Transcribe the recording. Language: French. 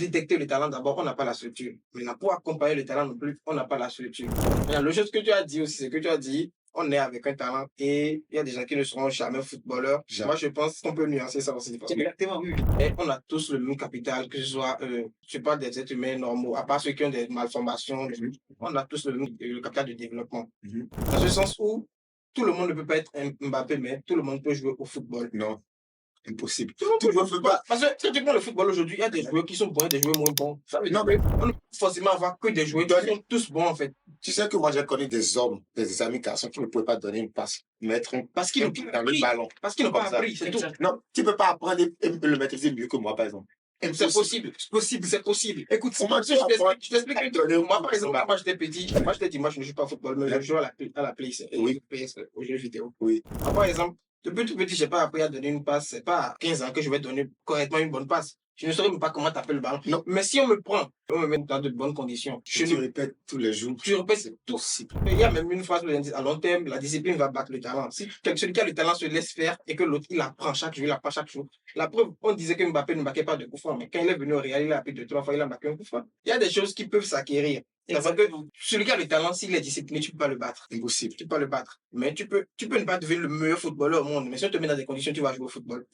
détecter le talent, d'abord, on n'a pas la structure. Maintenant, pour accompagner le talent non plus, on n'a pas la structure. Maintenant, le chose que tu as dit aussi, c'est que tu as dit, on est avec un talent et il y a des gens qui ne seront jamais footballeurs. Moi, je pense qu'on peut nuancer ça aussi. Exactement, oui. Et on a tous le même capital, que ce soit, je parle des êtres humains normaux, à part ceux qui ont des malformations, on a tous le capital de développement. Dans ce sens où tout le monde ne peut pas être un Mbappé, mais tout le monde peut jouer au football. Non, impossible. Tout le monde Tu peut jouer au ne peux football. pas. Parce que si tu prends le football aujourd'hui, il y a des joueurs qui sont bons et des joueurs moins bons. Ça veut dire Non, mais qu'on ne peut pas forcément avoir que des joueurs qui sont tous bons, en fait. tu sais que moi, j'ai connu des hommes, des amis garçons qui ne pouvaient pas donner une passe, mettre Parce qu'ils un n'ont pied pas dans le appris. ballon. Parce qu'ils n'ont Comme pas ça. appris, c'est tout. Non, tu ne peux pas apprendre et le maîtriser mieux que moi, par exemple. C'est possible, c'est possible, c'est possible. Écoute, Comment je t'explique un truc. Moi, par exemple, quand moi j'étais petit, moi je t'ai dit, moi je ne joue pas au football, mais je joue à la Play, Oui. PS, aux jeux vidéo. Oui. Moi, par exemple, depuis tout petit, je n'ai pas appris à donner une passe. C'est pas à 15 ans que je vais donner correctement une bonne passe. Je ne saurais même pas comment taper le ballon. Non. Mais si on me prend, on me met dans de bonnes conditions. Tu répètes tous les jours. Tu répètes, c'est possible. Il y a même une phrase où on dit, à long terme, la discipline va battre le talent. Si celui qui a le talent se laisse faire et que l'autre, il apprend chaque jour, il apprend chaque jour. La preuve, on disait que Mbappé ne marquait pas de coups francs, mais quand il est venu au Real, il a appris 2-3 fois, il a marqué un coup franc. Il y a des choses qui peuvent s'acquérir. C'est-à-dire que celui qui a le talent, s'il est discipliné, tu ne peux pas le battre. Impossible. Tu peux pas le battre. Mais tu peux ne pas devenir le meilleur footballeur au monde. Mais si on te met dans des conditions, tu vas jouer au football.